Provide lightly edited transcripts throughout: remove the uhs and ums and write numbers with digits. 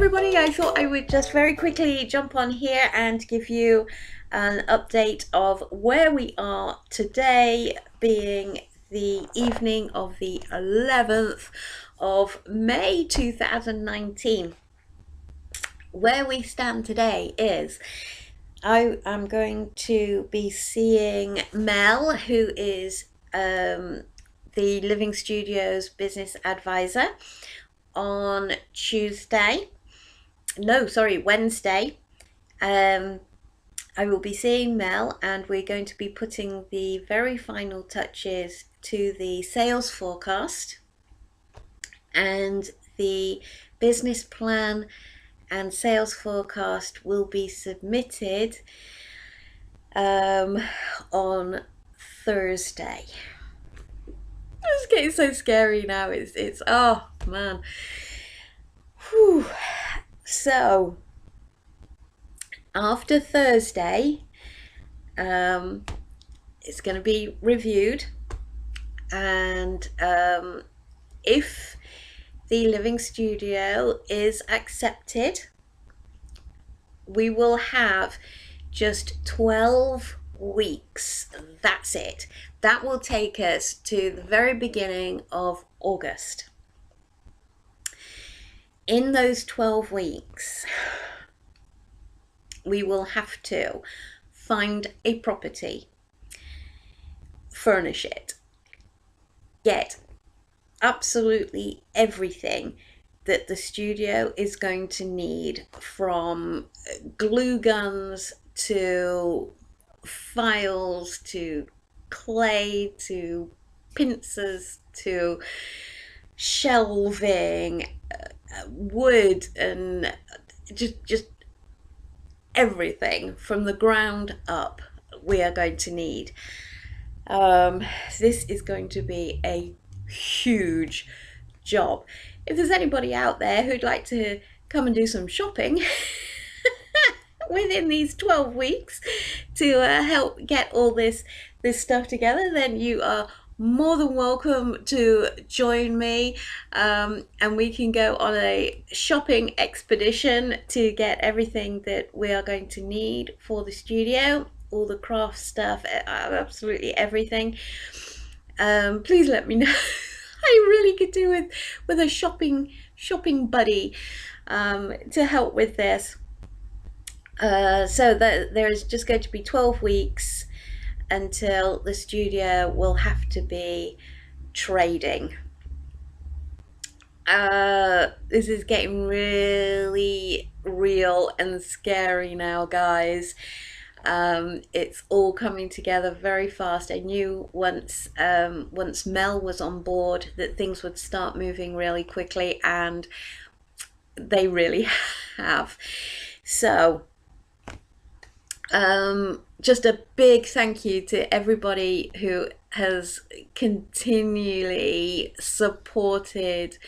everybody, I thought I would just very quickly jump on here and give you an update of where we are today, being the evening of the 11th of May 2019. Where we stand today is I am going to be seeing Mel, who is the Living Studios business advisor, on Wednesday. I will be seeing Mel, and we're going to be putting the very final touches to the sales forecast, and the business plan and sales forecast will be submitted on Thursday. It's getting so scary now. It's oh man. Whew. So after Thursday, it's going to be reviewed, and if the Living Studio is accepted, we will have just 12 weeks. That's it. That will take us to the very beginning of August. In those 12 weeks, we will have to find a property, furnish it, get absolutely everything that the studio is going to need, from glue guns to files to clay to pincers to shelving, wood, and just everything from the ground up we are going to need. This is going to be a huge job. If there's anybody out there who'd like to come and do some shopping within these 12 weeks to help get all this stuff together, then you are more than welcome to join me, and we can go on a shopping expedition to get everything that we are going to need for the studio, all the craft stuff, absolutely everything. Please let me know. I really could do with a shopping buddy to help with this. So that there is just going to be 12 weeks until the studio will have to be trading. This is getting really real and scary now, guys. It's all coming together very fast. I knew once Mel was on board that things would start moving really quickly, and they really have. So just a big thank you to everybody who has continually supported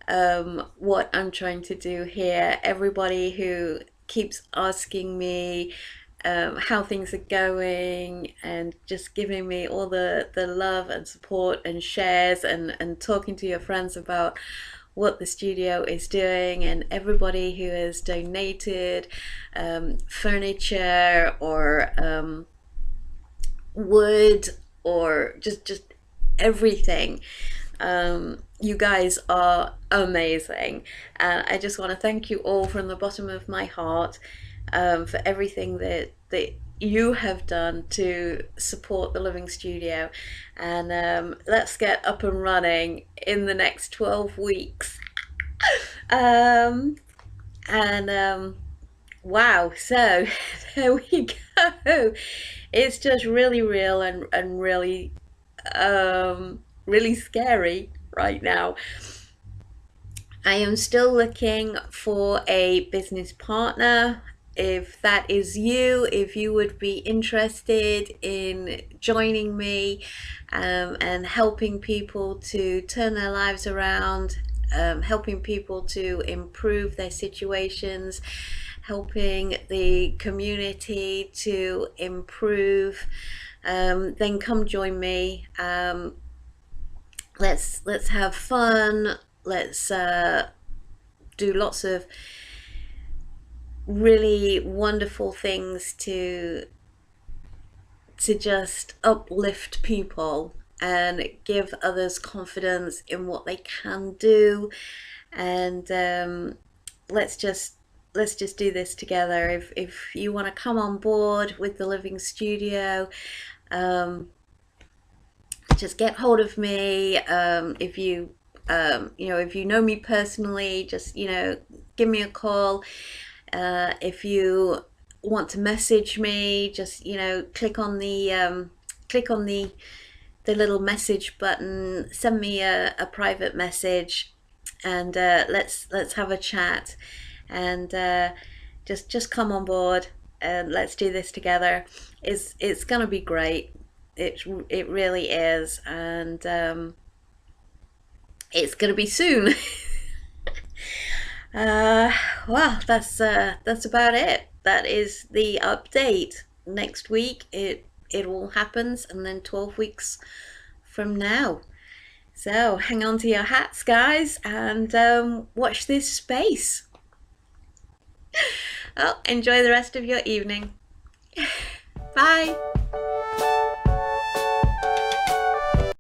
what I'm trying to do here. Everybody who keeps asking me how things are going, and just giving me all the love and support and shares, and talking to your friends about what the studio is doing, and everybody who has donated furniture or wood or just everything. You guys are amazing, and I just want to thank you all from the bottom of my heart for everything that you have done to support the Living Studio. And let's get up and running in the next 12 weeks. Wow, so there we go. It's just really real and really really scary right now. I am still looking for a business partner. If that is you, if you would be interested in joining me and helping people to turn their lives around, helping people to improve their situations, helping the community to improve, then come join me. Let's have fun. Let's do lots of really wonderful things to just uplift people and give others confidence in what they can do. And let's just do this together. If you want to come on board with the Living Studio, um, just get hold of me. If you if you know me personally, just give me a call. If you want to message me, just click on the little message button, send me a private message, and let's have a chat, and just come on board and let's do this together. It's gonna be great. It really is, and it's gonna be soon. uh, well, that's about it. That is the update. Next week it all happens, and then 12 weeks from now. So hang on to your hats, guys, and watch this space. Well, enjoy the rest of your evening. Bye.